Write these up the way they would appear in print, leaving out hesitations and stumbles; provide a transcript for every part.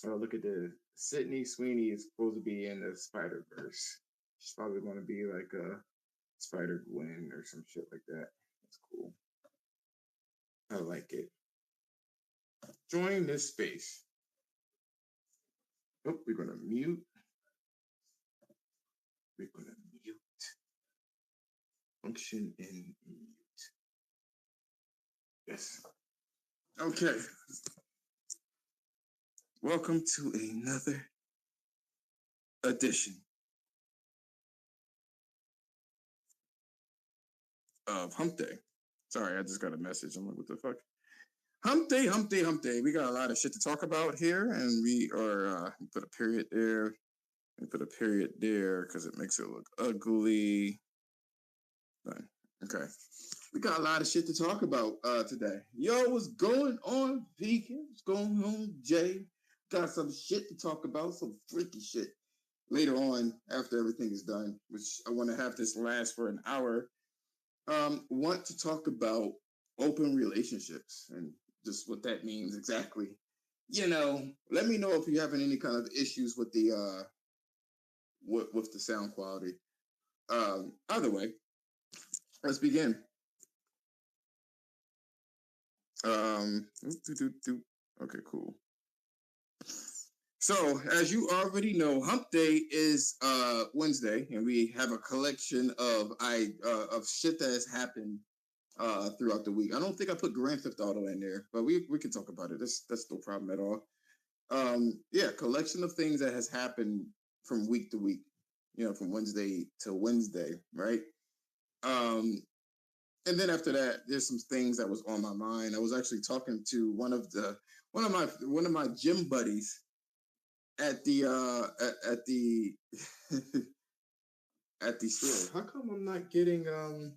Oh, look at this. Sydney Sweeney is supposed to be in the Spider Verse. She's probably going to be like a Spider Gwen or some shit like that. That's cool. I like it. Join this space. Oh, we're gonna mute. We're gonna mute. Function in mute. Yes. Okay. Welcome to another edition of Hump Day. Sorry, I just got a message. I'm like, what the fuck? Hump Day, Hump Day, Hump Day. We got a lot of shit to talk about here, and we are put a period there. We put a period there because it makes it look ugly. Okay. We got a lot of shit to talk about today. Yo, what's going on, Vegan? What's going on, Jay? Got some shit to talk about, some freaky shit. Later on, after everything is done, which I want to have this last for an hour, want to talk about open relationships and just what that means exactly. You know, let me know if you're having any kind of issues with the with the sound quality. Either way, let's begin. Okay, cool. So, as you already know, Hump Day is Wednesday, and we have a collection of shit that has happened throughout the week. I don't think I put Grand Theft Auto in there, but we can talk about it. That's no problem at all. Yeah, collection of things that has happened from week to week. You know, from Wednesday to Wednesday, right? And then after that, there's some things that was on my mind. I was actually talking to one of my gym buddies at the at the store. How come I'm not getting the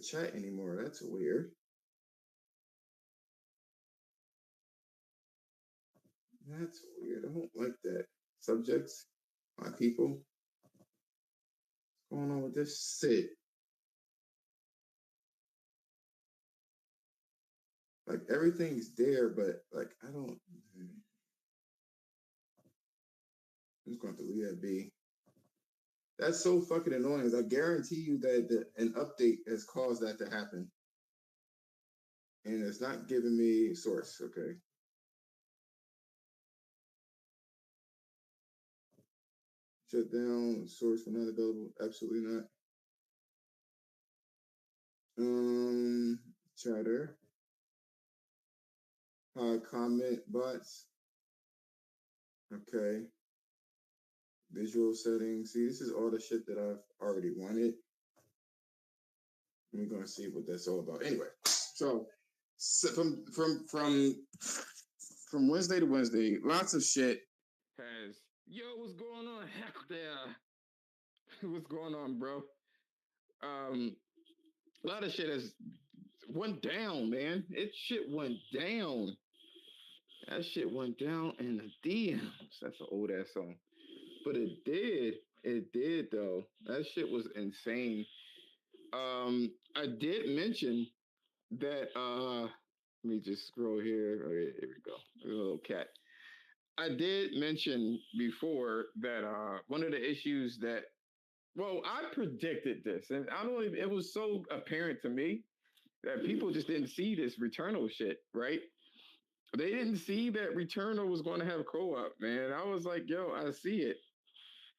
chat anymore? That's weird. That's weird. I don't like that. Subjects, my people. What's going on with this? Sit. Like everything's there, but like I don't. I'm just going to leave that be. That's so fucking annoying. I guarantee you that an update has caused that to happen. And it's not giving me source. Okay. Shut down. Source for not available. Absolutely not. Chatter. Comment bots. Okay. Visual settings. See, this is all the shit that I've already wanted. We're gonna see what that's all about. Anyway, so from Wednesday to Wednesday, lots of shit has. Yo, what's going on? Heck there. What's going on, bro? A lot of shit has went down, man. It shit went down. That shit went down in the DMs. That's an old ass song. But it did. It did though. That shit was insane. I did mention that let me just scroll here. Okay, here we go. There's a little cat. I did mention before that one of the issues that I predicted this, and I don't even, it was so apparent to me that people just didn't see this Returnal shit, right? They didn't see that Returnal was going to have co-op, man. I was like, yo, I see it.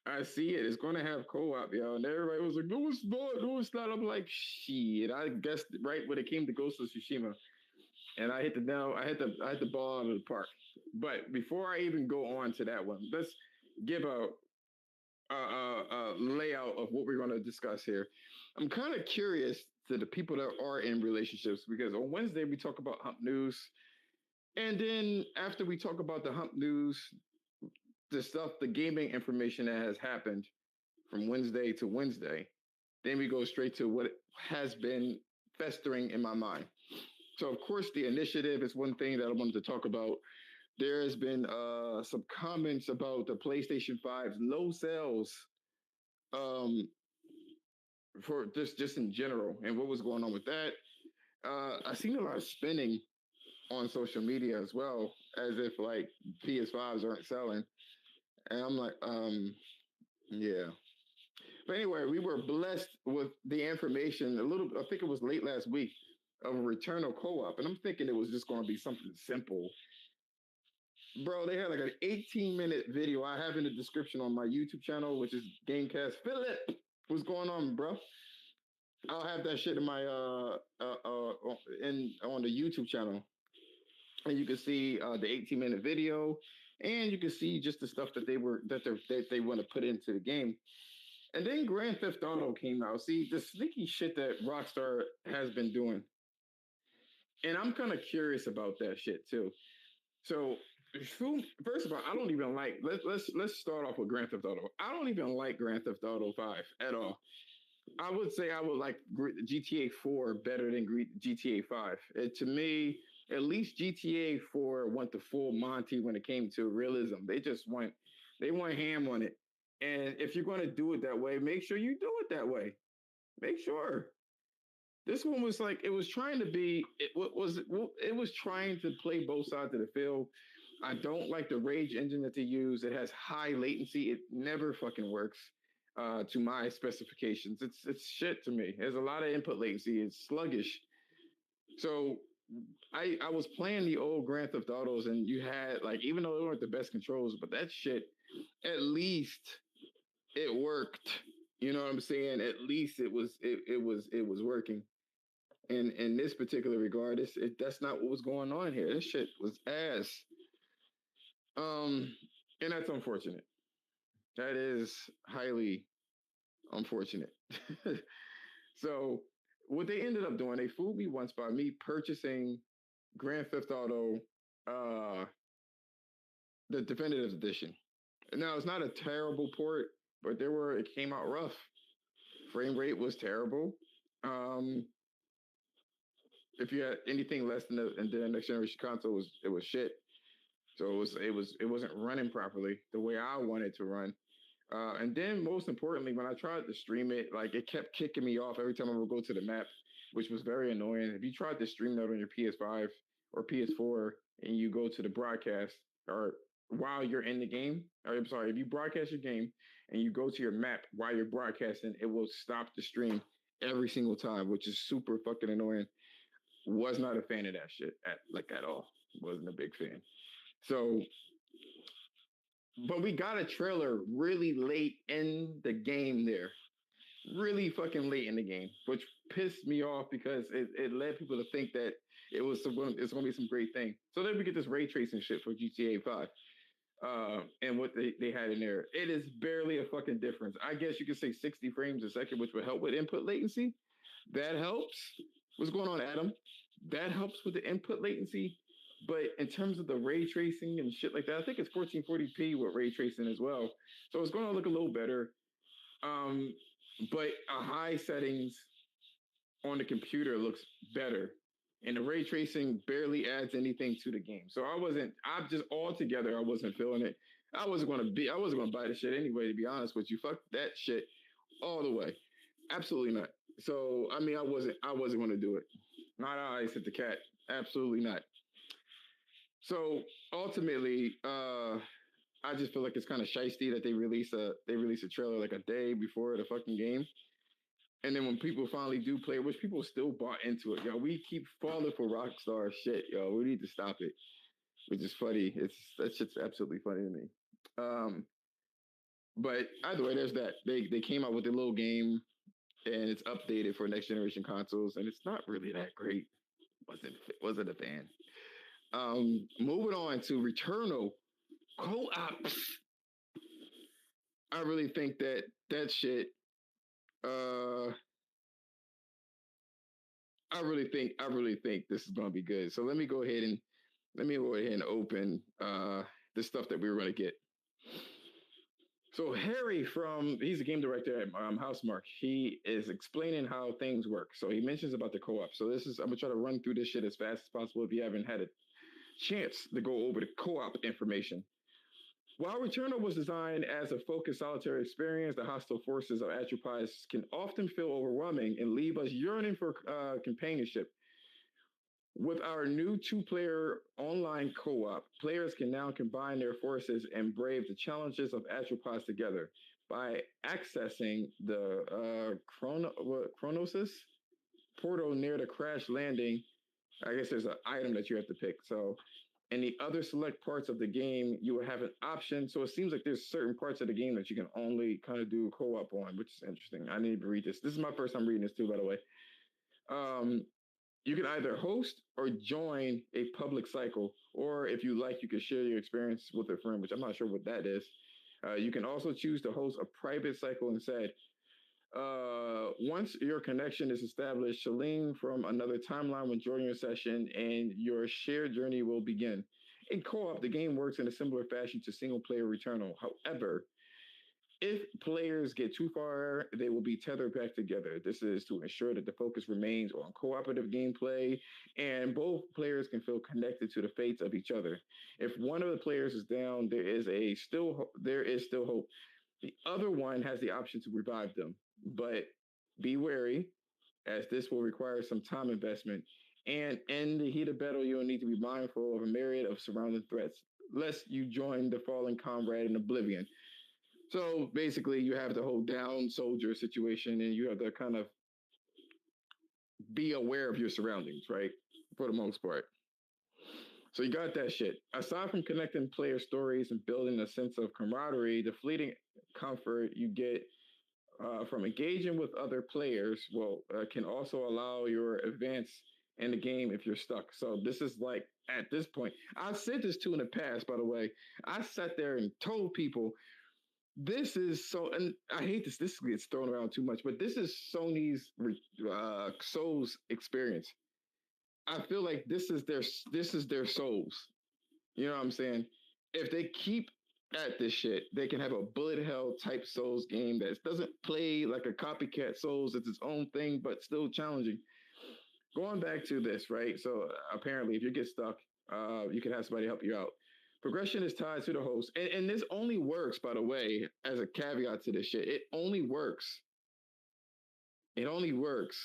I see it. It's going to have co-op, yo. And everybody was like, no, it's not. No, it's not. I'm like, shit. I guessed right when it came to Ghost of Tsushima. And I hit I hit the ball out of the park. But before I even go on to that one, let's give a layout of what we're going to discuss here. I'm kind of curious to the people that are in relationships because on Wednesday we talk about hump news. And then after we talk about the hump news, the stuff, the gaming information that has happened from Wednesday to Wednesday, then we go straight to what has been festering in my mind. So, of course, the initiative is one thing that I wanted to talk about. There has been some comments about the PlayStation 5's low sales um, for just in general and what was going on with that. I seen a lot of spinning on social media as well, as if like PS5s aren't selling. And I'm like, yeah. But anyway, we were blessed with the information a little. I think it was late last week of a Returnal co-op, and I'm thinking it was just going to be something simple. Bro, they had like an 18-minute video I have in the description on my YouTube channel, which is Gamecast. Philip, what's going on, bro? I'll have that shit in my in on the YouTube channel, and you can see the 18-minute video, and you can see just the stuff that they want to put into the game. And then Grand Theft Auto came out. See the sneaky shit that Rockstar has been doing, and I'm kind of curious about that shit too. So, first of all, I don't even like. Let's start off with Grand Theft Auto. I don't even like Grand Theft Auto 5 at all. I would say I would like GTA 4 better than GTA 5. To me, at least GTA 4 went the full Monty when it came to realism. They went ham on it. And if you're going to do it that way, make sure you do it that way. Make sure. This one was like it was trying to be. It was trying to play both sides of the field. I don't like the rage engine that they use. It has high latency. It never fucking works to my specifications. It's shit to me. There's a lot of input latency. It's sluggish. So I was playing the old Grand Theft Autos, and you had like even though they weren't the best controls, but that shit at least it worked. You know what I'm saying? At least it was working. And in this particular regard, that's not what was going on here. This shit was ass. Um, and that's unfortunate. That is highly unfortunate. So what they ended up doing, they fooled me once by me purchasing Grand Theft Auto, uh, the definitive edition. Now it's not a terrible port, but it came out rough. Frame rate was terrible. Um, if you had anything less than the next generation console, it was shit. So it wasn't running properly the way I wanted to run. And then most importantly, when I tried to stream it, like it kept kicking me off every time I would go to the map, which was very annoying. If you tried to stream that on your PS5 or PS4 and you go to the broadcast or while you're in the game, or I'm sorry, if you broadcast your game and you go to your map while you're broadcasting, it will stop the stream every single time, which is super fucking annoying. Was not a fan of that shit at all. Wasn't a big fan. So, but we got a trailer really late in the game there. Really fucking late in the game, which pissed me off because it led people to think that it's going to be some great thing. So then we get this ray tracing shit for GTA 5. And what they had in there. It is barely a fucking difference. I guess you could say 60 frames a second, which would help with input latency. That helps. What's going on, Adam? That helps with the input latency. But in terms of the ray tracing and shit like that, I think it's 1440p with ray tracing as well. So it's going to look a little better. But a high settings on the computer looks better. And the ray tracing barely adds anything to the game. So I just altogether, I wasn't feeling it. I wasn't going to buy the shit anyway, to be honest with you. Fuck that shit all the way. Absolutely not. So, I mean, I wasn't going to do it. Not I said the cat. Absolutely not. So ultimately, I just feel like it's kind of shisty that they release a trailer like a day before the fucking game. And then when people finally do play, which people still bought into it, yo, we keep falling for Rockstar shit, yo. We need to stop it. Which is funny. That shit's absolutely funny to me. Um, but either way, there's that. They came out with a little game and it's updated for next generation consoles, and it's not really that great. Wasn't a fan. Moving on to Returnal co-ops. I really think that shit. Uh, I really think this is gonna be good. So let me go ahead and open the stuff that we were gonna get. So Harry he's a game director at Housemark. He is explaining how things work. So he mentions about the co-op. So I'm gonna try to run through this shit as fast as possible if you haven't had a chance to go over the co-op information. While Returnal was designed as a focused solitary experience, the hostile forces of Atropos can often feel overwhelming and leave us yearning for companionship. With our new two-player online co-op, players can now combine their forces and brave the challenges of Atropos together by accessing the Chronosis portal near the crash landing. I guess there's an item that you have to pick. So, in the other select parts of the game, you will have an option. So it seems like there's certain parts of the game that you can only kind of do co-op on, which is interesting. I need to read this. This is my first time reading this too, by the way. Um, you can either host or join a public cycle, or if you like, you can share your experience with a friend, which I'm not sure what that is. You can also choose to host a private cycle instead. Once your connection is established, Selene from another timeline will join your session and your shared journey will begin. In co op, the game works in a similar fashion to single player Returnal. However, if players get too far, they will be tethered back together. This is to ensure that the focus remains on cooperative gameplay and both players can feel connected to the fates of each other. If one of the players is down, there is still hope. The other one has the option to revive them, but be wary, as this will require some time investment. And in the heat of battle, you'll need to be mindful of a myriad of surrounding threats, lest you join the fallen comrade in oblivion. So basically, you have the whole down soldier situation, and you have to kind of be aware of your surroundings, right? For the most part. So you got that shit. Aside from connecting player stories and building a sense of camaraderie, the fleeting comfort you get from engaging with other players can also allow your advance in the game if you're stuck. So this is like at this point, I said this too in the past, by the way. I sat there and told people this is so, and I hate this. This gets thrown around too much, but this is Sony's Souls experience. I feel like this is their Souls. You know what I'm saying? If they keep at this shit, they can have a bullet hell type Souls game that doesn't play like a copycat Souls. It's its own thing, but still challenging. Going back to this, right? So apparently, if you get stuck, you can have somebody help you out. Progression is tied to the host, and this only works, by the way, as a caveat to this shit. It only works. It only works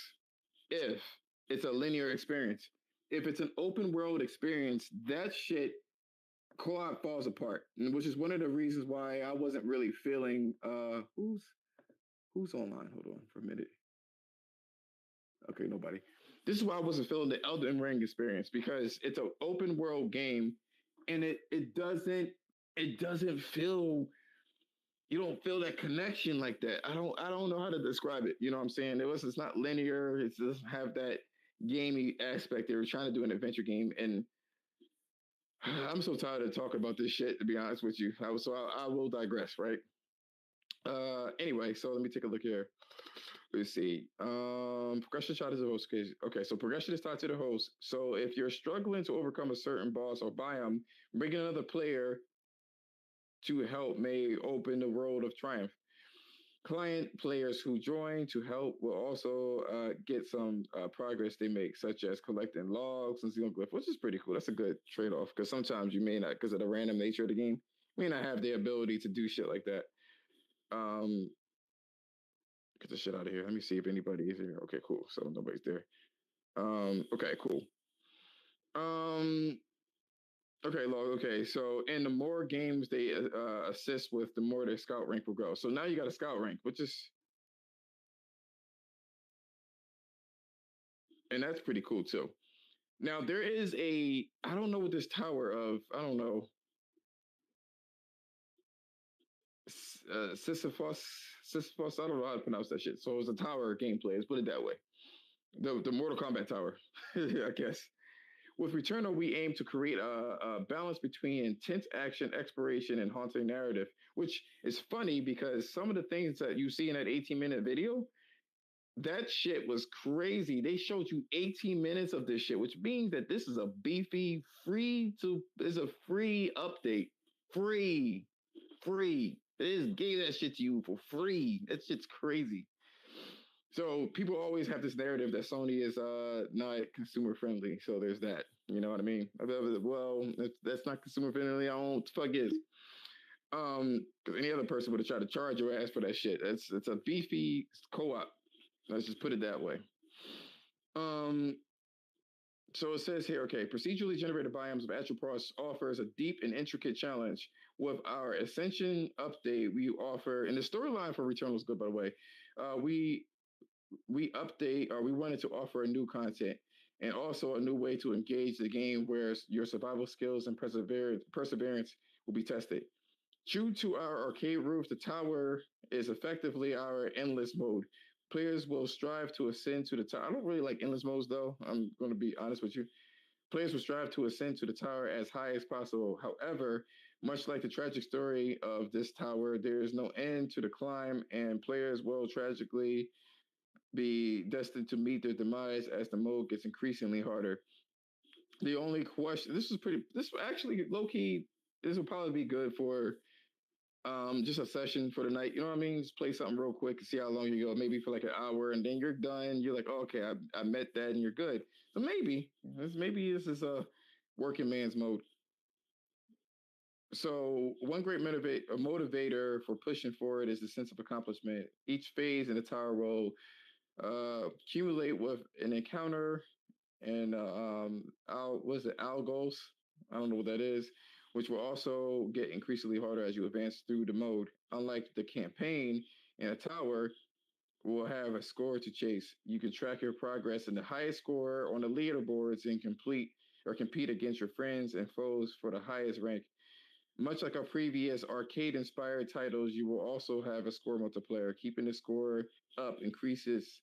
if it's a linear experience. If it's an open world experience, that shit co-op falls apart, which is one of the reasons why I wasn't really feeling who's online. Hold on for a minute. Okay, nobody. This is why I wasn't feeling the Elden Ring experience because it's an open world game, and it doesn't feel you don't feel that connection like that. I don't know how to describe it. You know what I'm saying? It's not linear. It doesn't have that gamey aspect. They were trying to do an adventure game, and I'm so tired of talking about this shit. To be honest with you, I will digress. Right. Anyway, so let me take a look here. Let's see. Progression shot is a host case. Okay, so progression is tied to the host. So if you're struggling to overcome a certain boss or biome, bringing another player to help may open the road of triumph. Client players who join to help will also get some progress they make, such as collecting logs and xenoglyph, which is pretty cool. That's a good trade off because sometimes you may not, because of the random nature of the game, may not have the ability to do shit like that. Um, get the shit out of here. Let me see if anybody is here. Okay, cool. So nobody's there. Okay, cool. Um, okay, log. Okay, so and the more games they assist with, the more their scout rank will go. So now you got a scout rank, which is and that's pretty cool too. Now there is I don't know what this tower of I don't know Sisyphus Sisyphus I don't know how to pronounce that shit. So it's a tower gameplay. Let's put it that way. The Mortal Kombat tower, I guess. With Returnal, we aim to create a balance between intense action, exploration, and haunting narrative, which is funny because some of the things that you see in that 18-minute video, that shit was crazy. They showed you 18 minutes of this shit, which means that this is a beefy, is a free update. Free. Free. They just gave that shit to you for free. That shit's crazy. So people always have this narrative that Sony is not consumer friendly. So there's that. You know what I mean? Well, that's not consumer friendly. I don't know what the fuck is. Because any other person would have tried to charge your ass for that shit. It's a beefy co-op. Let's just put it that way. Um, So it says here, okay, procedurally generated biomes of Atropos offers a deep and intricate challenge. With our Ascension update, we offer, and the storyline for Returnal is good, by the way. We update, or we wanted to offer a new content and also a new way to engage the game where your survival skills and perseverance will be tested. True to our arcade roots, the tower is effectively our endless mode. Players will strive to ascend to the tower. I don't really like endless modes though. I'm going to be honest with you. Players will strive to ascend to the tower as high as possible. However, much like the tragic story of this tower, there is no end to the climb, and players will tragically be destined to meet their demise as the mode gets increasingly harder. The only question, this actually low key, this will probably be good for just a session for the night. You know what I mean? Just play something real quick and see how long you go. Maybe for like an hour, and then you're done. You're like, oh, okay, I met that, and you're good. So maybe this is a working man's mode. So one great motivator for pushing forward is the sense of accomplishment. Each phase in the tower will accumulate with an encounter and was it Algos? I don't know what that is, which will also get increasingly harder as you advance through the mode. Unlike the campaign in a tower, will have a score to chase. You can track your progress, and the highest score on the leaderboards and complete or compete against your friends and foes for the highest rank. Much like our previous arcade-inspired titles, you will also have a score multiplier. Keeping the score up increases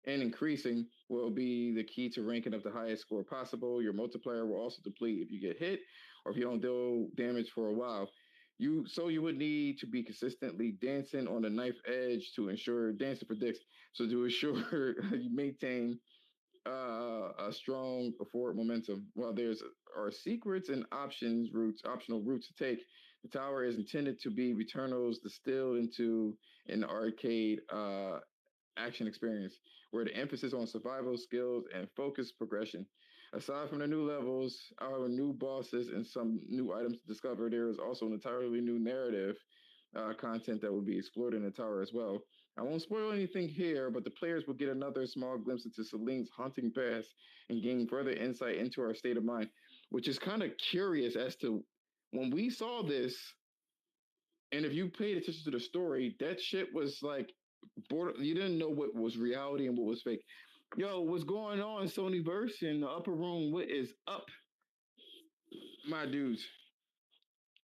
and increasing will be the key to ranking up the highest score possible. Your multiplier will also deplete if you get hit or if you don't deal damage for a while. You would need to be consistently dancing on the knife edge to ensure dancing predicts. So to ensure you maintain a strong forward momentum. While there's are secrets and optional routes to take. The tower is intended to be Returnals distilled into an arcade action experience, where the emphasis on survival skills and focused progression. Aside from the new levels, our new bosses, and some new items to discover, there is also an entirely new narrative content that will be explored in the tower as well. I won't spoil anything here, but the players will get another small glimpse into Selene's haunting past and gain further insight into our state of mind, which is kind of curious as to when we saw this, and if you paid attention to the story, that shit was like you didn't know what was reality and what was fake. Yo, what's going on, Sony Verse in the upper room? What is up, my dudes?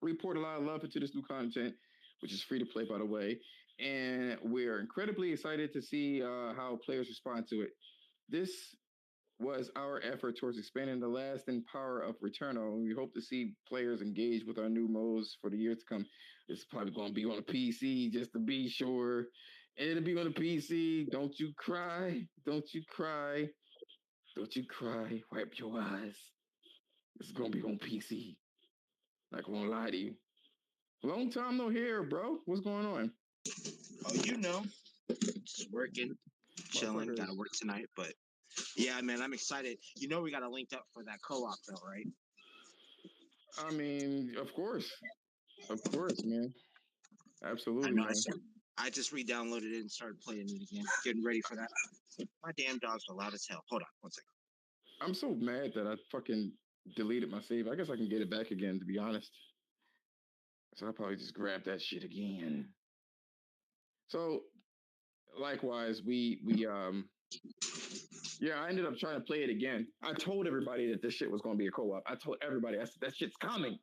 We poured a lot of love into this new content, which is free to play, by the way, and we're incredibly excited to see how players respond to it. This was our effort towards expanding the lasting power of Returnal, and we hope to see players engage with our new modes for the years to come. It's probably going to be on a PC just to be sure. It'll be on a PC. Don't you cry. Don't you cry. Don't you cry. Wipe your eyes. It's going to be on PC. Not going to lie to you. Long time no hear, bro. What's going on? Oh, just working, chilling. Got to work tonight, but yeah, man, I'm excited. We got to link up for that co-op, though, right? I mean, of course, man. I Absolutely, know. man. I just re-downloaded it and started playing it again, getting ready for that. My damn dogs are loud as hell. Hold on, one second. I'm so mad that I fucking deleted my save. I guess I can get it back again, to be honest. So I'll probably just grab that shit again. So likewise, yeah, I ended up trying to play it again. I told everybody that this shit was gonna be a co-op. I told everybody, I said that shit's coming.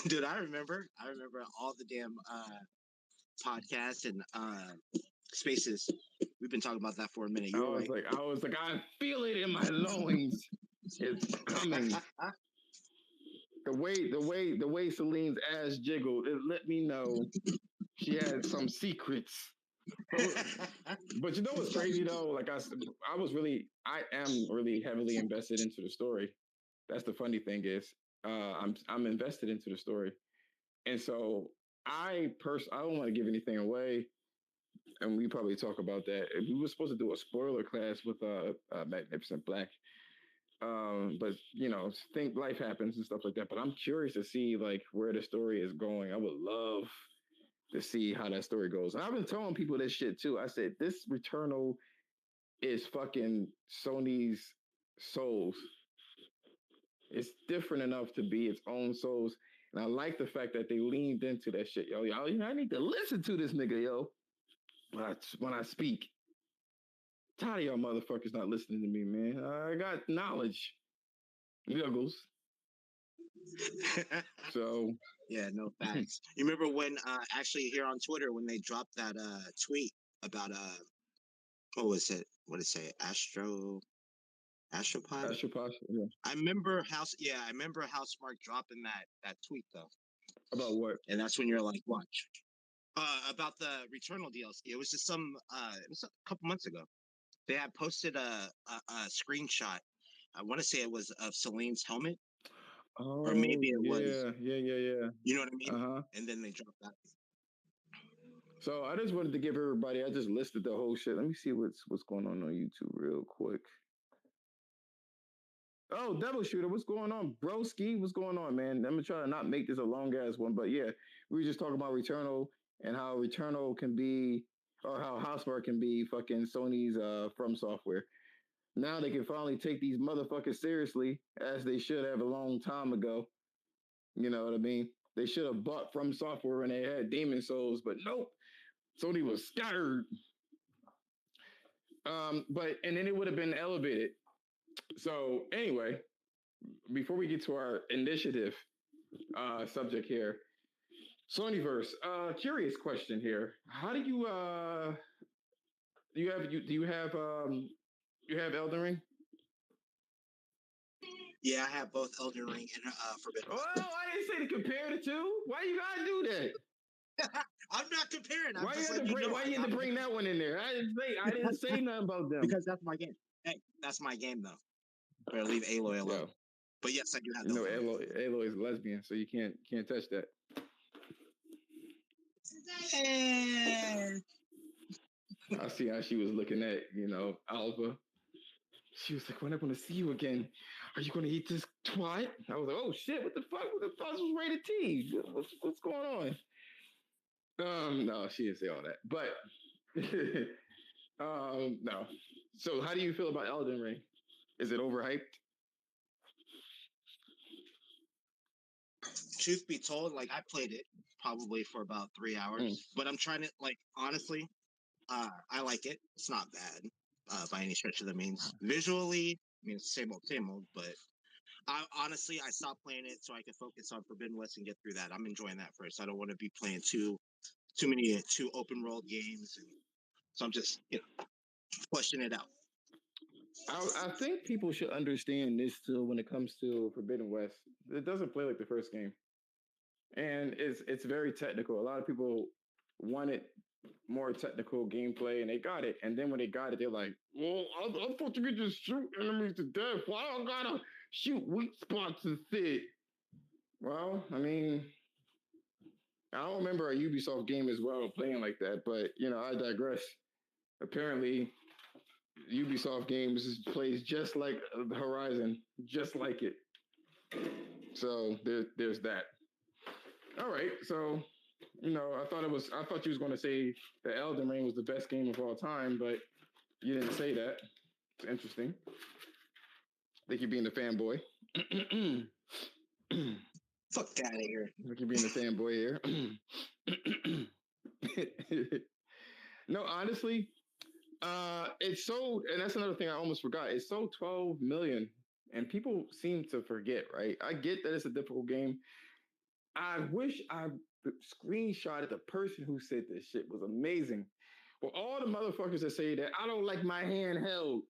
Dude, I remember all the damn podcasts and spaces. We've been talking about that for a minute. You were right. I was like, I feel it in my loins. It's coming. The way Selene's ass jiggled, it let me know she had some secrets. So, but you know what's crazy though? Like I am really heavily invested into the story. That's the funny thing is, I'm invested into the story, and so I don't want to give anything away, and we probably talk about that. We were supposed to do a spoiler class with Magnificent Black, but think life happens and stuff like that. But I'm curious to see like where the story is going. I would love to see how that story goes. And I've been telling people this shit too. I said this Returnal is fucking Sony's Souls. It's different enough to be its own souls. And I like the fact that they leaned into that shit. Yo, I need to listen to this nigga, yo, when I speak. Tired of y'all motherfuckers not listening to me, man. I got knowledge. Yuggles. So yeah, no facts. You remember when actually here on Twitter when they dropped that tweet about what was it? What did it say? Astropod? Atropos, yeah. I remember how Smart dropping that tweet though. About what? And that's when you're like, watch. About the Returnal DLC. It was just it was a couple months ago. They had posted a screenshot. I want to say it was of Selene's helmet, or Oh maybe it was, yeah. you know what I mean? Uh-huh. And then they dropped that. So I just wanted to give everybody. I just listed the whole shit. Let me see what's going on YouTube real quick. Oh, Devil Shooter, what's going on? Broski, what's going on, man? I'm gonna try to not make this a long ass one, but yeah, we were just talking about Returnal and how Returnal can be, or how Housemarque can be fucking Sony's From Software. Now they can finally take these motherfuckers seriously, as they should have a long time ago. You know what I mean? They should have bought From Software when they had Demon Souls, but nope. Sony was scared. But and then it would have been elevated. So anyway, before we get to our initiative subject here, Sonyverse. Curious question here. How do you you have Elden Ring? Yeah, I have both Elden Ring and Forbidden. Oh, I didn't say to compare the two. Why you gotta do that? I'm not comparing. Why you had to bring that one in there? I didn't say nothing about them. Because that's my game. Hey, that's my game though. Better leave Aloy alone. Yo. But yes, I do have. You know, Aloy is a lesbian, so you can't touch that. I see how she was looking at Alva. She was like, "When am I going to see you again? Are you going to eat this twat?" I was like, "Oh shit! What the fuck? What the fuck was rated T? What's going on?" No, she didn't say all that, but no. So, how do you feel about Elden Ring? Is it overhyped? Truth be told, like I played it probably for about 3 hours, but I'm trying to honestly, I like it. It's not bad by any stretch of the means. Visually, I mean, it's same old, but I stopped playing it so I can focus on Forbidden West and get through that. I'm enjoying that first. I don't want to be playing too many open world games, so I'm just fleshing it out. I think people should understand this too when it comes to Forbidden West. It doesn't play like the first game, and it's very technical. A lot of people wanted more technical gameplay, and they got it. And then when they got it, they're like, "Well, I thought you could just shoot enemies to death. Why I gotta shoot weak spots instead?" Well, I mean, I don't remember a Ubisoft game as well playing like that, but I digress. Apparently, Ubisoft games plays just like Horizon, just like it. So there's that. All right, so I thought you was going to say that Elden Ring was the best game of all time, but you didn't say that. It's interesting. I think you're being a fanboy. Fuck out of here. I think you're being a fanboy here. No, honestly, it's sold, and that's another thing I almost forgot. It sold 12 million, and people seem to forget, right? I get that it's a difficult game. I wish I screenshotted the person who said this shit was amazing. Well, all the motherfuckers that say that I don't like my handheld.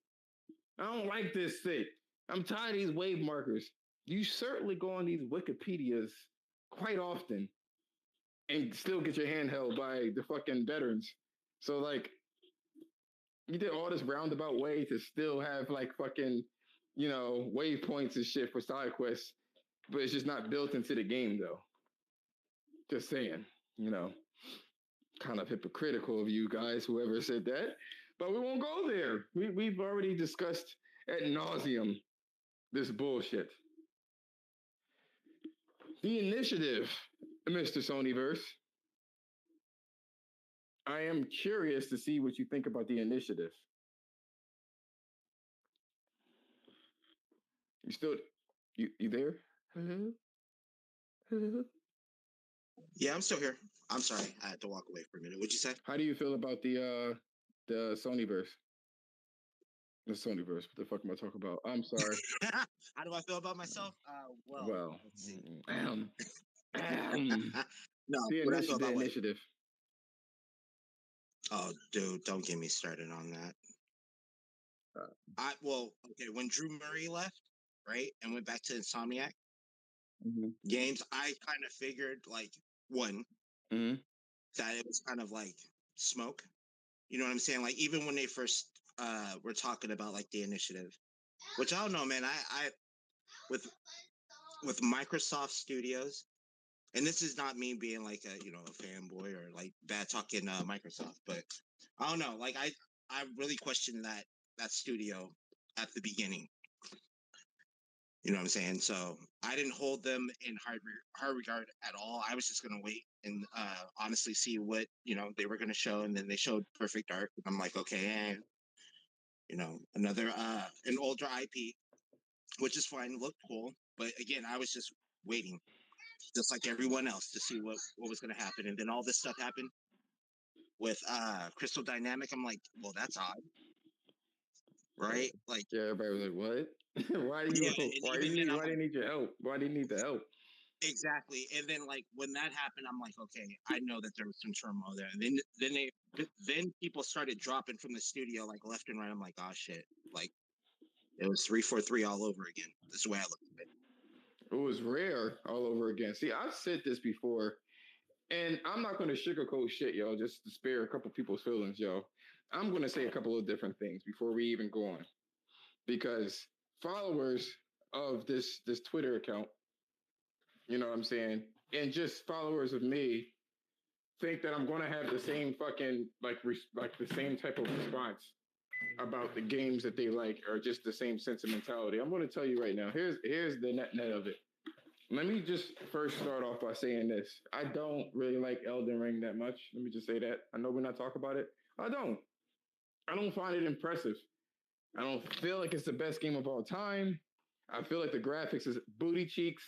I don't like this thing. I'm tired of these wave markers. You certainly go on these Wikipedias quite often and still get your hand held by the fucking veterans. So like, you did all this roundabout way to still have like fucking, waypoints and shit for side quests, but it's just not built into the game though. Just saying, kind of hypocritical of you guys, whoever said that. But we won't go there. We've already discussed ad nauseum this bullshit. The initiative, Mr. Sonyverse. I am curious to see what you think about the initiative. You still You there? Hello? Hello? Yeah, I'm still here. I'm sorry, I had to walk away for a minute. What'd you say? How do you feel about the Sonyverse? The Sonyverse. What the fuck am I talking about? I'm sorry. How do I feel about myself? Well, Well, let's see. um, No, the what I feel initiative. The about what? initiative. Oh, dude, don't get me started on that. Uh, Okay, when Drew Murray left, right, and went back to Insomniac mm-hmm. Games, I kind of figured like one Mm-hmm. that it was kind of like smoke. You know what I'm saying? Like even when they first were talking about like the initiative, which I don't know, man. I with with Microsoft Studios, and this is not me being like a fanboy or like bad talking Microsoft, but I don't know. Like I really questioned that studio at the beginning. You know what I'm saying? So I didn't hold them in high regard at all. I was just gonna wait and honestly see what they were gonna show, and then they showed Perfect Dark. And I'm like, okay, and another an older IP, which is fine, looked cool, but again, I was just waiting, just like everyone else, to see what was gonna happen. And then all this stuff happened with Crystal Dynamic. I'm like, well, that's odd, right? Like, Yeah, everybody was like, "What? Why do yeah, you? and Why do even you then, need? I'm Why do like, you need your help? Why do you need the help?" exactly. And then like when that happened, I'm like, okay, I know that there was some turmoil there. And then people started dropping from the studio like left and right. I'm like, oh shit, like it was 343 all over again. That's the way I look at it. It was rare all over again. See, I've said this before, and I'm not going to sugarcoat shit, yo, just to spare a couple people's feelings, yo. I'm going to say a couple of different things before we even go on, because followers of this Twitter account, you know what I'm saying, and just followers of me think that I'm going to have the same fucking like the same type of response about the games that they like, or just the same sentimentality. I'm going to tell you right now. Here's the net of it. Let me just first start off by saying this. I don't really like Elden Ring that much. Let me just say that. I know we're not talking about it. I don't. I don't find it impressive. I don't feel like it's the best game of all time. I feel like the graphics is booty cheeks.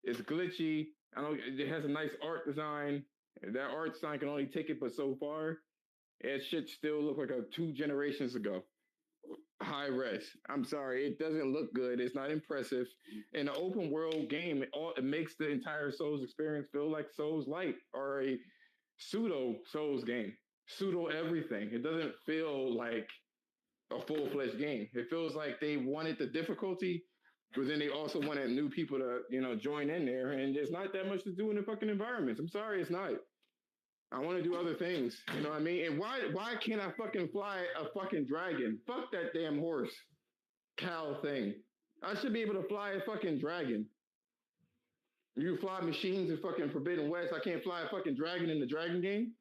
It's glitchy. I don't. It has a nice art design. That art design can only take it but so far. It should still look like a 2 generations ago. High res. I'm sorry, it doesn't look good. It's not impressive. In an open world game, it makes the entire Souls experience feel like Souls Light or a pseudo Souls game. Pseudo everything. It doesn't feel like a full fledged game. It feels like they wanted the difficulty, but then they also wanted new people to join in there, and there's not that much to do in the fucking environments. I'm sorry, it's not. I want to do other things. You know what I mean? And why can't I fucking fly a fucking dragon? Fuck that damn horse cow thing. I should be able to fly a fucking dragon. You fly machines in fucking Forbidden West. I can't fly a fucking dragon in the dragon game.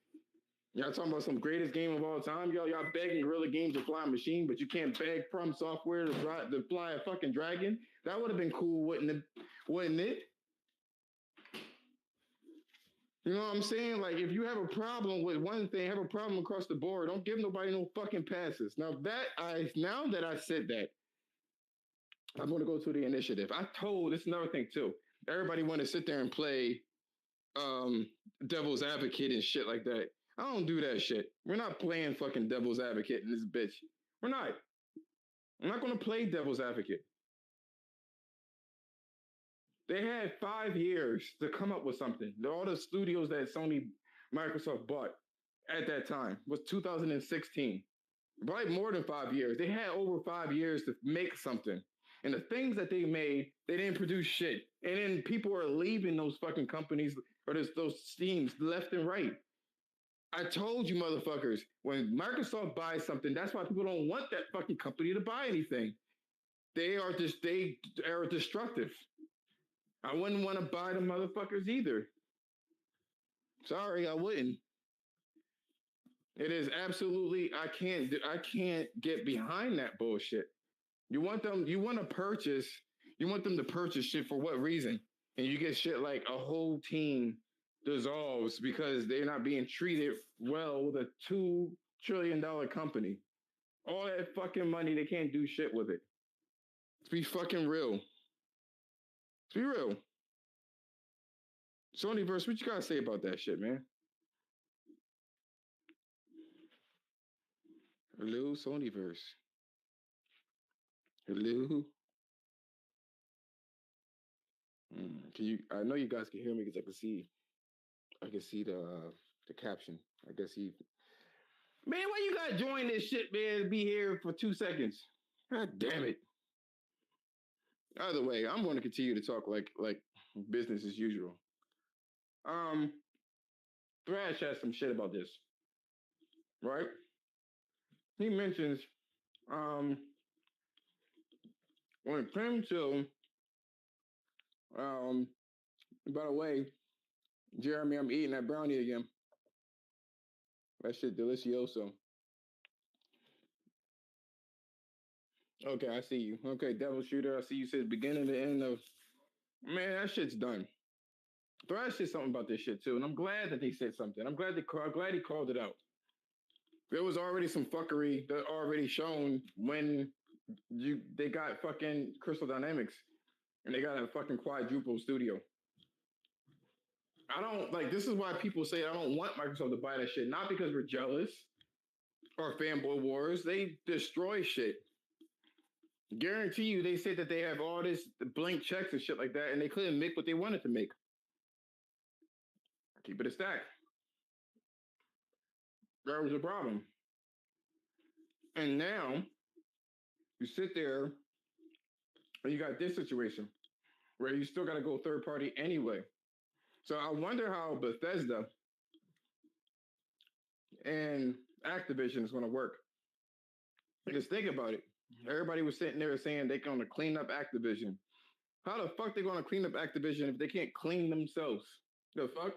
Y'all talking about some greatest game of all time? Y'all begging Guerrilla Games to fly a machine, but you can't beg From Software to fly a fucking dragon? That would have been cool, wouldn't it? Wouldn't it? You know what I'm saying? Like, if you have a problem with one thing, have a problem across the board. Don't give nobody no fucking passes. Now that I said that, I'm going to go to the initiative. I told this is another thing too. Everybody want to sit there and play devil's advocate and shit like that. I don't do that shit. We're not playing fucking devil's advocate in this bitch. We're not. I'm not going to play devil's advocate. They had 5 years to come up with something. All the studios that Sony, Microsoft bought at that time was 2016. Probably more than 5 years. They had over 5 years to make something. And the things that they made, they didn't produce shit. And then people are leaving those fucking companies or those teams left and right. I told you motherfuckers, when Microsoft buys something, that's why people don't want that fucking company to buy anything. They are destructive. I wouldn't want to buy the motherfuckers either. Sorry, I wouldn't. It is absolutely I can't get behind that bullshit. You want them to purchase shit for what reason? And you get shit like a whole team dissolves because they're not being treated well with a $2 trillion company. All that fucking money, they can't do shit with it. Let's be fucking real. Be real. Sonyverse, what you gotta say about that shit, man? Hello, Sonyverse. Hello. Can you? I know you guys can hear me because I can see the caption. I guess he. Man, why you gotta join this shit, man? Be here for 2 seconds. God damn it. Either way, I'm going to continue to talk like business as usual. Um, Thrash has some shit about this, right? He mentions when it came to by the way, Jeremy, I'm eating that brownie again. That shit delicioso. Okay, I see you. Okay, Devil Shooter, I see you said beginning to end of. Man, that shit's done. Thrash said something about this shit too, and I'm glad that they said something. I'm glad he called it out. There was already some fuckery that already shown when they got fucking Crystal Dynamics and they got a fucking quadruple studio. I don't like this is why people say I don't want Microsoft to buy that shit. Not because we're jealous or fanboy wars. They destroy shit. Guarantee you they said that they have all this blank checks and shit like that, and they couldn't make what they wanted to make. Keep it a stack. That was a problem. And now you sit there and you got this situation where you still got to go third party anyway. So I wonder how Bethesda and Activision is going to work. Just think about it. Everybody was sitting there saying they're going to clean up Activision. How the fuck they going to clean up Activision if they can't clean themselves? The fuck?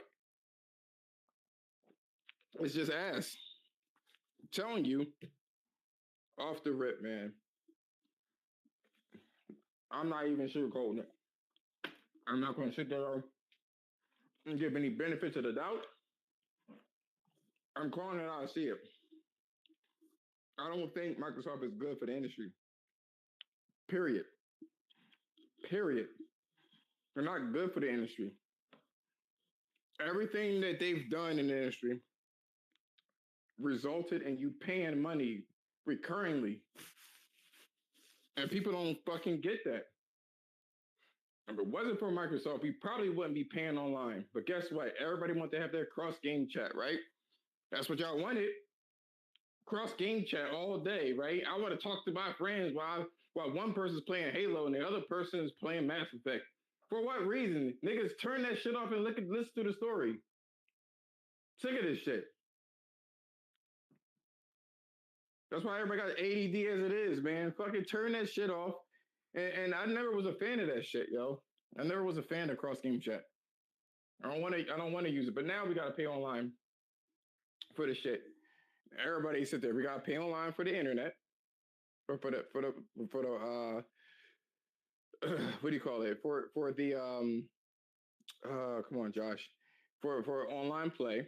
It's just ass. I'm telling you, off the rip, man. I'm not even sugarcoating it. I'm not going to sit there and give any benefits of the doubt. I'm calling it how I see it. I don't think Microsoft is good for the industry. Period. Period. They're not good for the industry. Everything that they've done in the industry resulted in you paying money recurringly. And people don't fucking get that. If it wasn't for Microsoft, we probably wouldn't be paying online. But guess what? Everybody wants to have their cross game chat, right? That's what y'all wanted. Cross game chat all day, right? I want to talk to my friends while one person's playing Halo and the other person is playing Mass Effect. For what reason? Niggas turn that shit off and listen to the story. Sick of this shit. That's why everybody got ADD as it is, man. Fucking turn that shit off. And I never was a fan of that shit, yo. I never was a fan of cross game chat. I don't want to use it, but now we gotta pay online for the shit. Everybody sit there. We gotta pay online for the internet, or for the what do you call it? For the come on, Josh, for online play.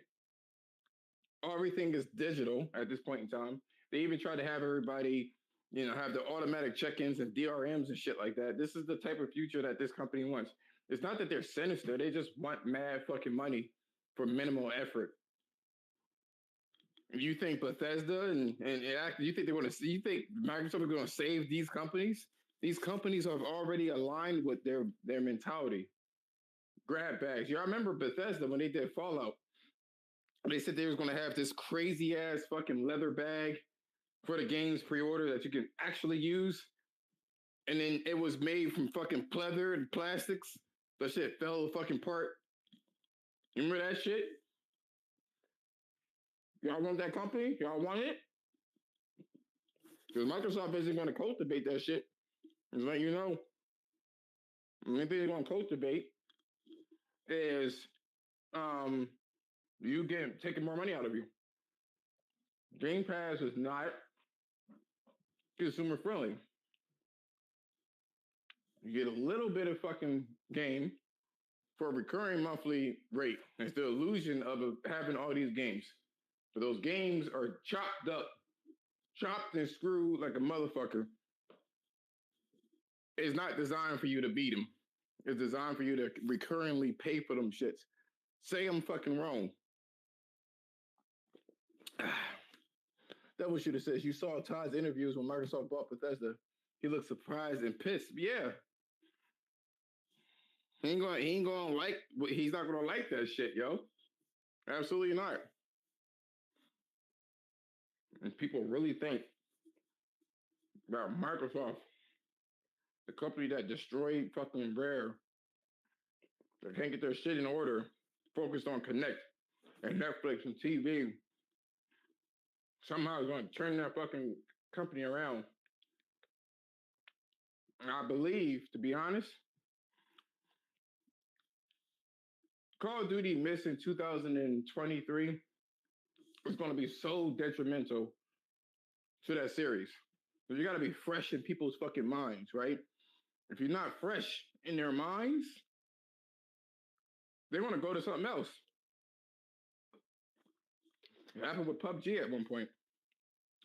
Everything is digital at this point in time. They even try to have everybody, have the automatic check-ins and DRMs and shit like that. This is the type of future that this company wants. It's not that they're sinister. They just want mad fucking money for minimal effort. You think Bethesda and you think you think Microsoft is going to save these companies? These companies have already aligned with their mentality. Grab bags. I remember Bethesda when they did Fallout. They said they was going to have this crazy ass fucking leather bag for the game's pre-order that you can actually use. And then it was made from fucking pleather and plastics. That shit fell fucking apart. You remember that shit? Y'all want that company? Y'all want it? Because Microsoft isn't going to cultivate that shit. Just let you know. The only thing they're going to cultivate is you taking more money out of you. Game Pass is not consumer friendly. You get a little bit of fucking game for a recurring monthly rate. It's the illusion of having all these games. So those games are chopped and screwed like a motherfucker. It's not designed for you to beat them. It's designed for you to recurringly pay for them shits. Say I'm fucking wrong. That was should have said. You saw Todd's interviews when Microsoft bought Bethesda. He looked surprised and pissed. Yeah, he ain't gonna. He ain't gonna like. He's not gonna like that shit, yo. Absolutely not. And people really think about Microsoft, the company that destroyed fucking Rare, that can't get their shit in order, focused on Connect and Netflix and TV, somehow is going to turn that fucking company around. And I believe, to be honest, Call of Duty missing 2023 is going to be so detrimental to that series. So you got to be fresh in people's fucking minds, right? If you're not fresh in their minds, they want to go to something else. It happened with PUBG at one point.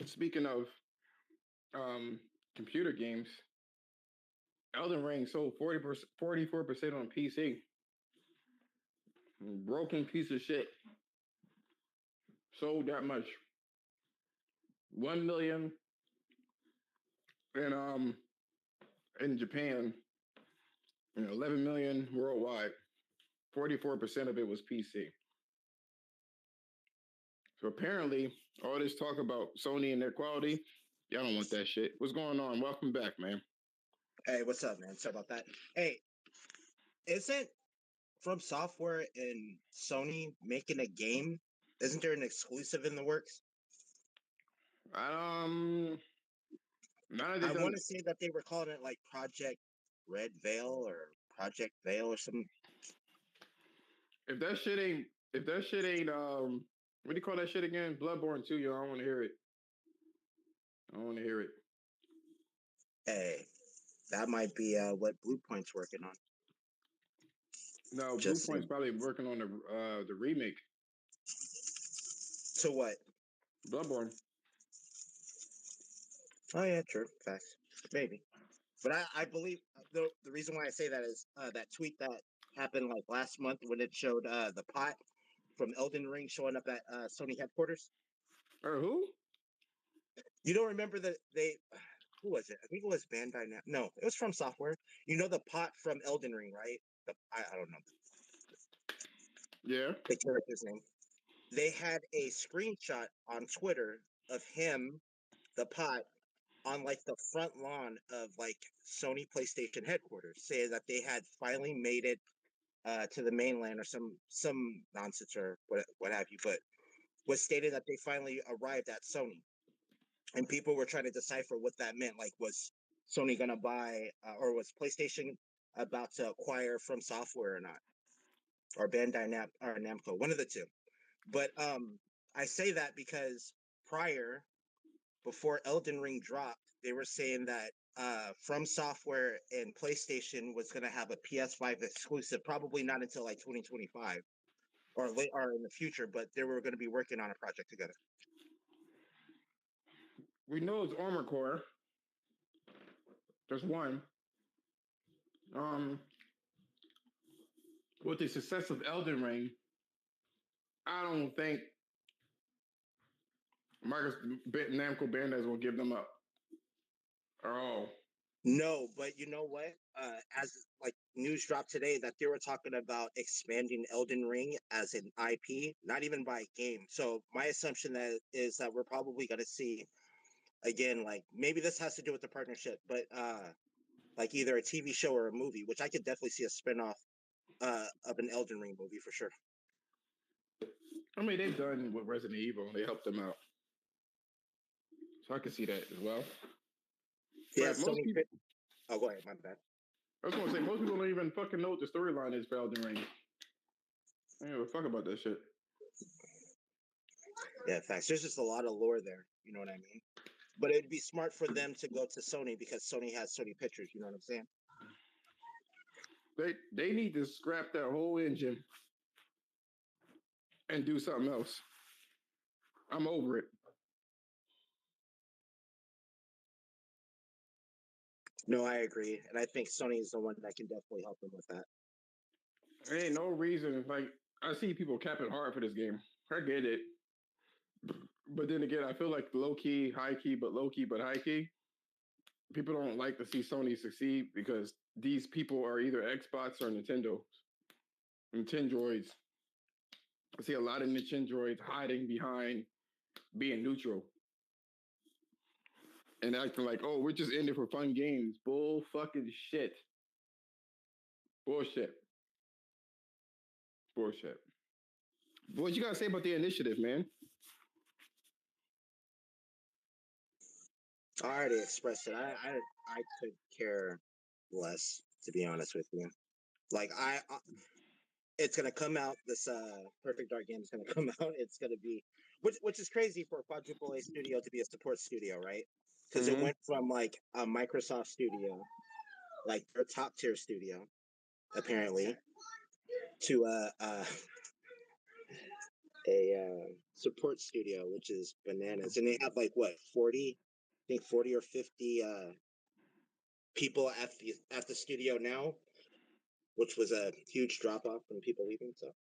Speaking of computer games, Elden Ring sold 44% on PC. Broken piece of shit. Sold that much. 1 million in Japan and 11 million worldwide. 44% of it was PC. So apparently, all this talk about Sony and their quality, y'all don't want that shit. What's going on? Welcome back, man. Hey, what's up, man? Sorry about that. Hey, isn't From Software and Sony making a game? Isn't there an exclusive in the works? None of I these. want to say that they were calling it like Project Red Veil or Project Veil or something. If that shit ain't, what do you call that shit again? Bloodborne 2, yo. I don't want to hear it. I don't want to hear it. Hey, that might be what Bluepoint's working on. No, Bluepoint's probably working on the remake. To what? Bloodborne. Oh yeah, true. Facts. Maybe. But I believe the reason why I say that is that tweet that happened like last month when it showed the pot from Elden Ring showing up at Sony headquarters. Or who? You don't remember that who was it? I think it was Bandai. No, it was From Software. You know the pot from Elden Ring, right? I don't know. Yeah. The character's name. They had a screenshot on Twitter of him, the pot, on like the front lawn of like Sony PlayStation headquarters, saying that they had finally made it to the mainland or some nonsense or what have you, but was stated that they finally arrived at Sony, and people were trying to decipher what that meant. Like, was Sony gonna buy or was PlayStation about to acquire From Software or not, or Bandai or Namco, one of the two. But I say that because before Elden Ring dropped, they were saying that From Software and PlayStation was going to have a PS5 exclusive, probably not until like 2025 or late or in the future, but they were going to be working on a project together. We know it's Armor Core. There's one. With the success of Elden Ring, I don't think Namco Bandai will give them up. Oh. No, but you know what? As like news dropped today that they were talking about expanding Elden Ring as an IP, not even by game. So my assumption is that we're probably going to see again, like maybe this has to do with the partnership, but like either a TV show or a movie, which I could definitely see a spinoff of an Elden Ring movie for sure. I mean, they've done with Resident Evil. They helped them out. So I can see that as well. Yeah, most people... Oh, go ahead, my bad. I was going to say, most people don't even fucking know what the storyline is for Elden Ring. I don't give a fuck about that shit. Yeah, facts. There's just a lot of lore there. You know what I mean? But it'd be smart for them to go to Sony because Sony has Sony Pictures. You know what I'm saying? They need to scrap that whole engine and do something else. I'm over it. No, I agree, and I think Sony is the one that can definitely help them with that. There ain't no reason. Like I see people capping hard for this game. I get it, but then again, I feel like low key, high key, but low key, but high key. People don't like to see Sony succeed because these people are either Xbox or Nintendo. Nintendroids. I see a lot of Nintendroids hiding behind being neutral and acting like, oh, we're just in it for fun games. Bull fucking shit. Bullshit. Bullshit. What you gotta say about the initiative, man? I already expressed it. I could care less, to be honest with you. Like it's gonna come out. This Perfect Dark game is gonna come out. It's gonna be, which is crazy for a quadruple A studio to be a support studio, right? Because it went from like a Microsoft studio, like their top tier studio, apparently, to a support studio, which is bananas. And they have like what 40, I think 40 or 50 people at the studio now, which was a huge drop off from people leaving. So,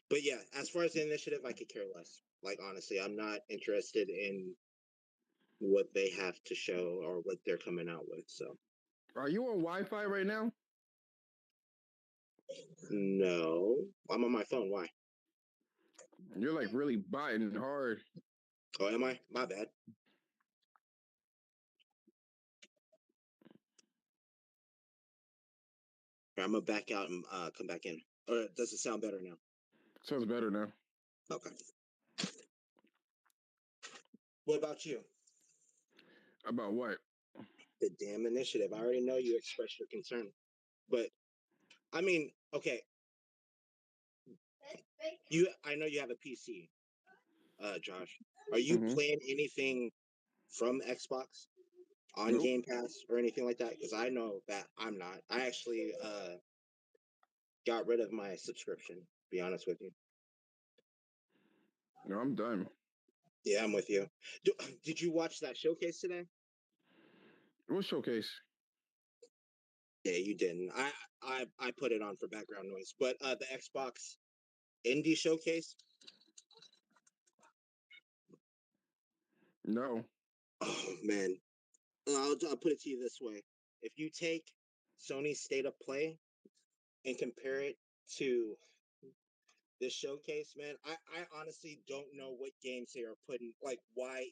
but yeah, as far as the initiative, I could care less. Like honestly, I'm not interested in what they have to show or what they're coming out with. So, are you on Wi-Fi right now? no, I'm on my phone. Why? You're like really biting hard. Oh, am I? My bad. I'm gonna back out and come back in. Or does it sound better now? Sounds better now. Okay. What about you? About what? The damn initiative. I already know you expressed your concern, but I mean, okay. I know you have a PC, Josh. Are you playing anything from Xbox on Game Pass or anything like that? Because I know that I'm not. I actually got rid of my subscription. To be honest with you. No, I'm done. Yeah, I'm with you. Did you watch that showcase today? What showcase? Yeah, you didn't. I put it on for background noise, but the Xbox indie showcase. No. Oh man, I'll put it to you this way: if you take Sony's State of Play and compare it to this showcase, man, I honestly don't know what games they are putting. Like, why?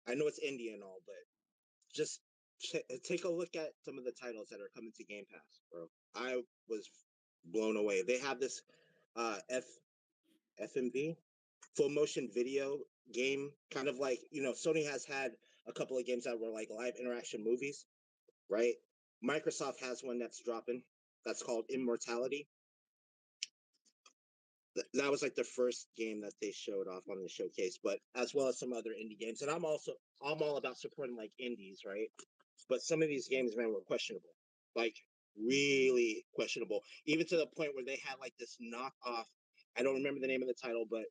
I know it's indie and all, but just take a look at some of the titles that are coming to Game Pass, bro. I was blown away. They have this FMV, full motion video game, kind of like, Sony has had a couple of games that were like live interaction movies, right? Microsoft has one that's dropping that's called Immortality. That was like the first game that they showed off on the showcase, but as well as some other indie games. And I'm all about supporting like indies, right? But some of these games, man, were questionable, like really questionable, even to the point where they had like this knockoff. I don't remember the name of the title, but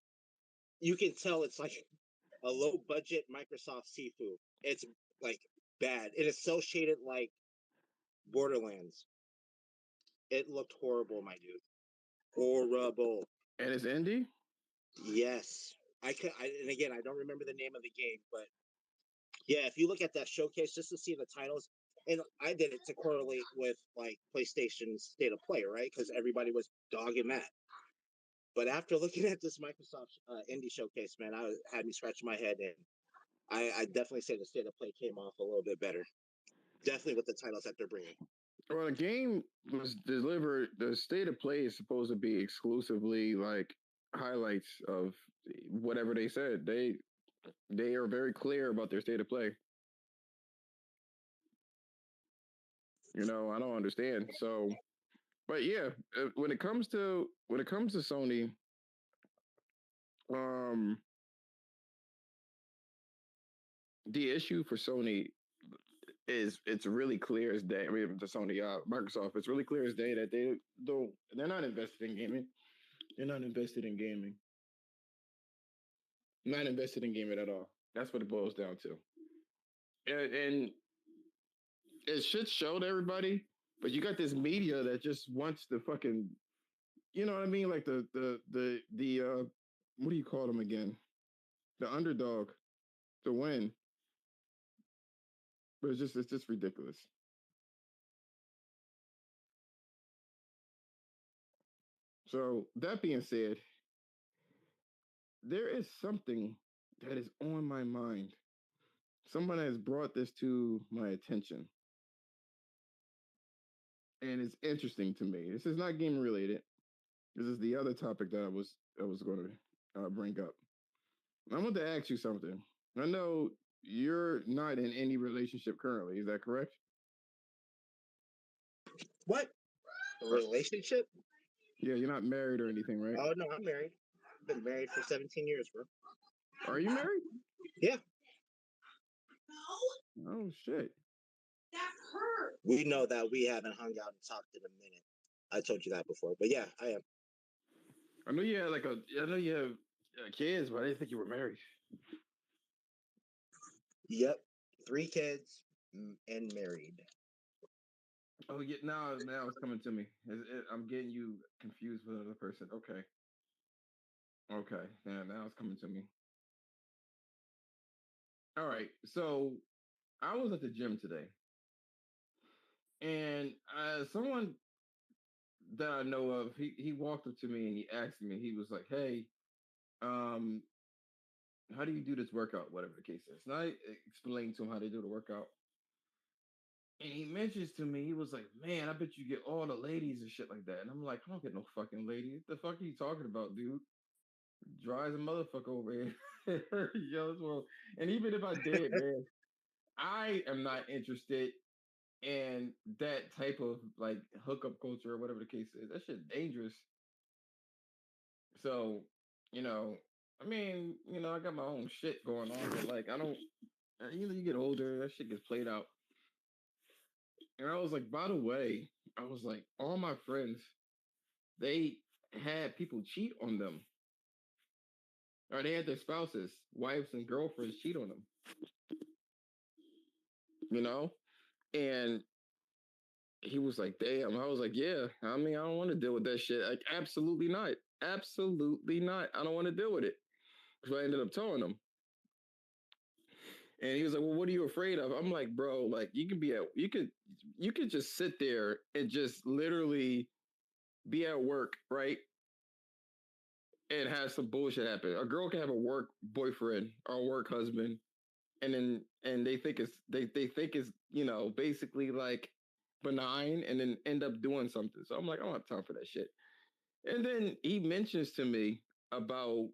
you can tell it's like a low budget Microsoft Sifu. It's like bad. It associated like Borderlands. It looked horrible, my dude. Horrible. And it's indie? Yes. And again, I don't remember the name of the game, but yeah, if you look at that showcase just to see the titles, and I did it to correlate with like PlayStation's State of Play, right? Because everybody was dogging that. But after looking at this Microsoft indie showcase, man, had me scratch my head, and I definitely say the State of Play came off a little bit better. Definitely with the titles that they're bringing. Well, the game was delivered. The State of Play is supposed to be exclusively like highlights of whatever they said. They are very clear about their State of Play. I don't understand. So, but yeah, when it comes to Sony, um, the issue for Sony is it's really clear as day. I mean, to Sony, Microsoft, it's really clear as day that they're not invested in gaming. They're not invested in gaming. Not invested in gaming at all. That's what it boils down to. And it should show to everybody, but you got this media that just wants to fucking, you know what I mean? Like the what do you call them again? The underdog to win. But it's just ridiculous. So that being said, there is something that is on my mind. Someone has brought this to my attention, and it's interesting to me. This is not game related. This is the other topic that I was going to bring up. I want to ask you something. I know you're not in any relationship currently. Is that correct? What? A relationship? Yeah, you're not married or anything, right? Oh no, I'm married. I've been married for 17 years, bro. Are you married? Yeah. Oh shit. We know that we haven't hung out and talked in a minute. I told you that before, but yeah, I am. I know you had I know you have kids, but I didn't think you were married. Yep, 3 kids and married. Oh yeah, now it's coming to me. I'm getting you confused with another person. Okay, okay, yeah, now it's coming to me. All right, so I was at the gym today, and someone that I know of, he walked up to me and he asked me. He was like, "Hey, um, how do you do this workout? Whatever the case is." And I explained to him how to do the workout, and he mentions to me, he was like, "Man, I bet you get all the ladies and shit like that." And I'm like, "I don't get no fucking ladies. What the fuck are you talking about, dude? Dry as a motherfucker over here." Yo, well, and even if I did, man, I am not interested in that type of like hookup culture or whatever the case is. That shit dangerous. So, you know, I mean, I got my own shit going on, but like, I don't. You get older, that shit gets played out. And I was like, by the way, I was like, all my friends, they had people cheat on them, or they had their spouses, wives, and girlfriends cheat on them. You know, and he was like, damn. I was like, yeah. I mean, I don't want to deal with that shit. Like, absolutely not. Absolutely not. I don't want to deal with it. So I ended up telling him. And he was like, well, what are you afraid of? I'm like, bro, like you could just sit there and just literally be at work, right? And have some bullshit happen. A girl can have a work boyfriend or a work husband, and they think it's basically like benign, and then end up doing something. So I'm like, I don't have time for that shit. And then he mentions to me about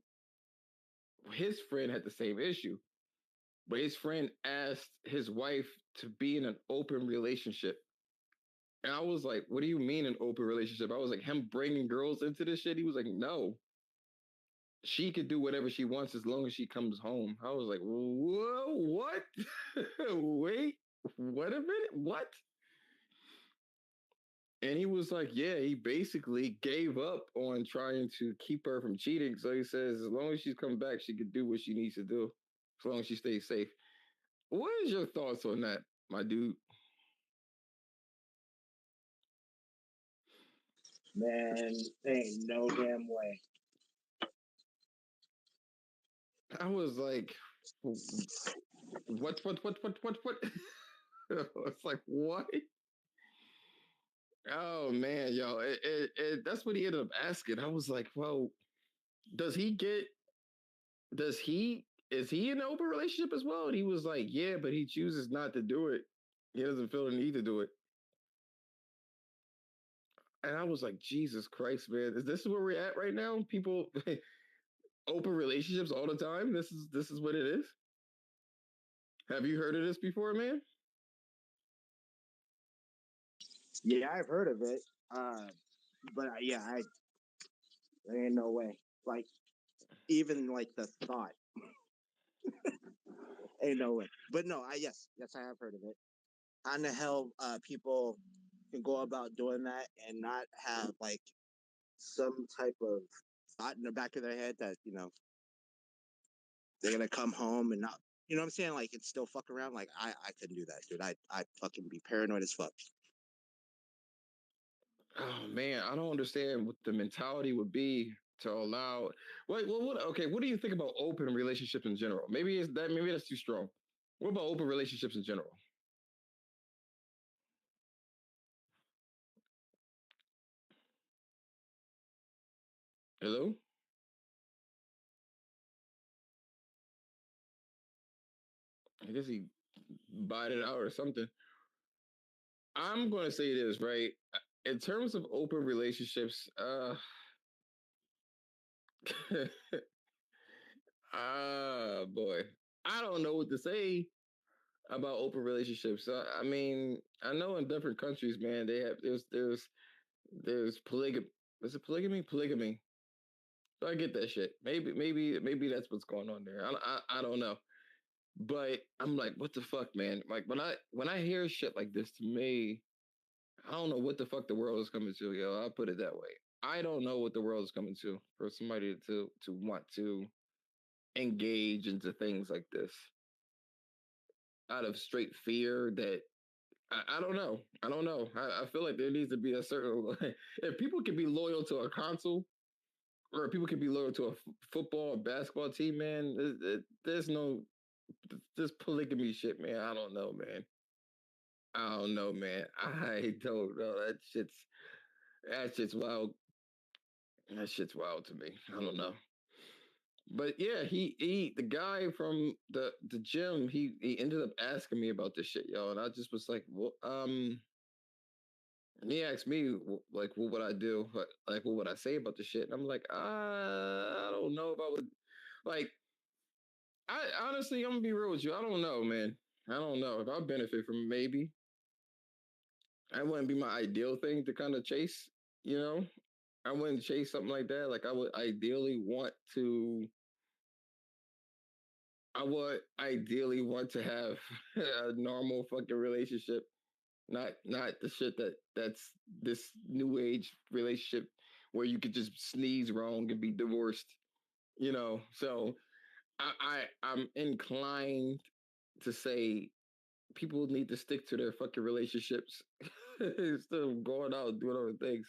his friend had the same issue, but his friend asked his wife to be in an open relationship. And I was like, what do you mean an open relationship? I was like, him bringing girls into this shit? He was like, no, she could do whatever she wants as long as she comes home. I was like, whoa, what? Wait, what a minute, what? And he was like, yeah, he basically gave up on trying to keep her from cheating. So he says, as long as she's coming back, she could do what she needs to do, as long as she stays safe. What is your thoughts on that, my dude? Man, ain't no damn way. I was like, what? It's like, what? Oh man, yo, that's what he ended up asking. I was like, well, does he get? Does he? Is he in an open relationship as well? And he was like, yeah, but he chooses not to do it. He doesn't feel the need to do it. And I was like, Jesus Christ, man, is this where we're at right now? People open relationships all the time. This is what it is. Have you heard of this before, man? Yeah, I've heard of it. But yeah, there ain't no way. Like even like the thought, ain't no way. But no, yes, I have heard of it. How in the hell people can go about doing that and not have like some type of thought in the back of their head that they're gonna come home and not You know what I'm saying? Like it's still fuck around. Like I couldn't do that, dude. I fucking be paranoid as fuck. Oh man, I don't understand what the mentality would be to allow. What? Okay, what do you think about open relationships in general? Maybe it's that. Maybe that's too strong. What about open relationships in general? Hello? I guess he bought it out or something. I'm going to say this, right? In terms of open relationships, boy, I don't know what to say about open relationships. I mean, I know in different countries, man, they have there's polygamy. Is it polygamy? Polygamy. So I get that shit. Maybe that's what's going on there. I don't know. But I'm like, what the fuck, man? Like when I hear shit like this to me, I don't know what the fuck the world is coming to, yo. I'll put it that way. I don't know what the world is coming to for somebody to want to engage into things like this out of straight fear that I don't know. I don't know. I feel like there needs to be a certain if people can be loyal to a console or people can be loyal to a football or basketball team, man. There's no this polygamy shit, man. I don't know, man. I don't know, man. I don't know. That shit's wild. That shit's wild to me. I don't know. But yeah, he the guy from the gym, he ended up asking me about this shit, yo, and I just was like, well, and he asked me like, what would I do? Like, what would I say about the shit? And I'm like, I don't know if I would. Like, I honestly, I'm gonna be real with you. I don't know, man. I don't know if I benefit from it, maybe. I wouldn't be my ideal thing to kind of chase, you know. I wouldn't chase something like that. Like, I would ideally want to. I would ideally want to have a normal fucking relationship, not the shit that's this new age relationship where you could just sneeze wrong and be divorced, you know. So I'm inclined to say people need to stick to their fucking relationships instead of going out and doing other things.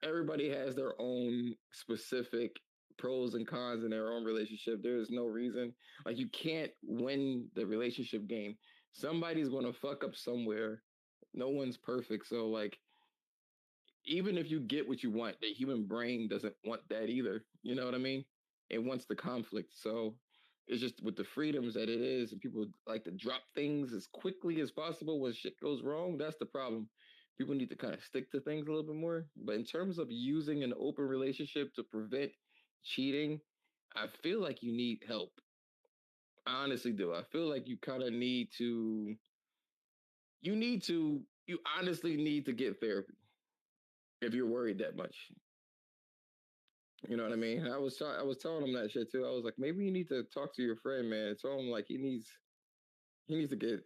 Everybody has their own specific pros and cons in their own relationship. There is no reason like you can't win the relationship game. Somebody's going to fuck up somewhere. No one's perfect. So like even if you get what you want, the human brain doesn't want that either. You know what I mean? It wants the conflict. So it's just with the freedoms that it is, and people like to drop things as quickly as possible when shit goes wrong. That's the problem. People need to kind of stick to things a little bit more. But in terms of using an open relationship to prevent cheating, I feel like you need help. I honestly do. I feel like you kind of you honestly need to get therapy if you're worried that much. You know what I mean? I was telling him that shit too. I was like, maybe you need to talk to your friend, man. Tell him like he needs to get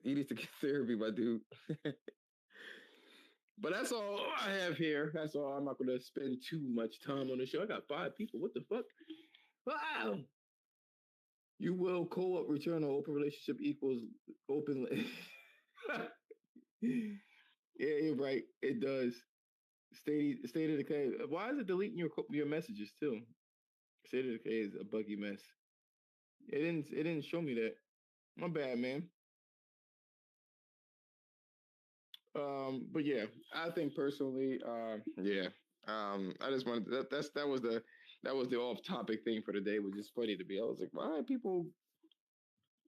therapy, my dude. But that's all I have here. That's all. I'm not gonna spend too much time on the show. I got 5 people. What the fuck? Wow. You will co-op return or open relationship equals open. Yeah, you're right. It does. State of decay. Why is it deleting your messages too? State of decay is a buggy mess. It didn't show me that. My bad, man. But yeah, I think personally, yeah. I just wanted that was the off topic thing for the day. It was just funny to me. I was like, why are people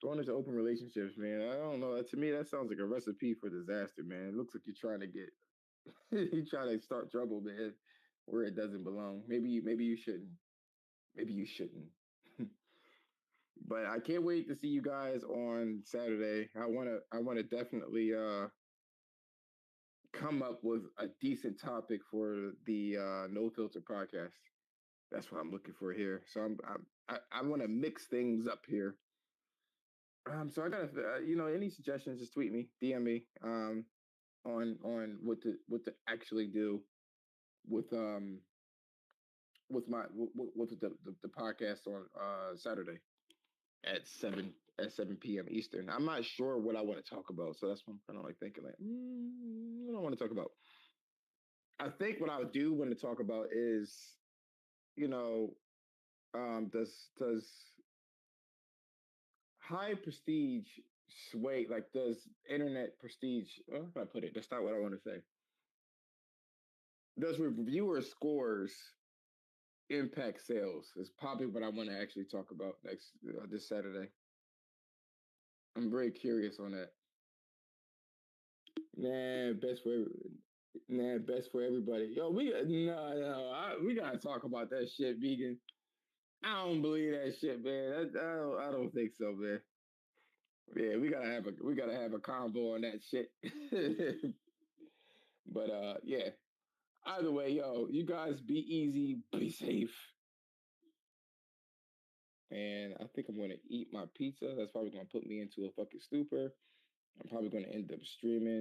going into open relationships, man? I don't know. To me, that sounds like a recipe for disaster, man. It looks like you're trying to get you're trying to start trouble, man, where it doesn't belong. Maybe you shouldn't. Maybe you shouldn't. But I can't wait to see you guys on Saturday. I wanna definitely come up with a decent topic for the No Filter podcast. That's what I'm looking for here. So I want to mix things up here. So I gotta any suggestions, just tweet me, DM me on what to actually do with with my with the podcast on Saturday at 7 at 7 p.m. Eastern. I'm not sure what I want to talk about, so that's what I'm kind of like thinking. Like, what do I want to talk about? I think what I do want to talk about is, you know, does high prestige sway, like does internet prestige, how can I put it, that's not what I want to say, does reviewer scores impact sales is probably what I want to actually talk about next this Saturday. I'm very curious on that. Nah, best for everybody. Yo, we gotta talk about that shit, vegan. I don't believe that shit, man. I don't think so, man. Yeah, we gotta have a combo on that shit. But yeah. Either way, yo, you guys be easy, be safe. And I think I'm gonna eat my pizza. That's probably gonna put me into a fucking stupor. I'm probably gonna end up streaming.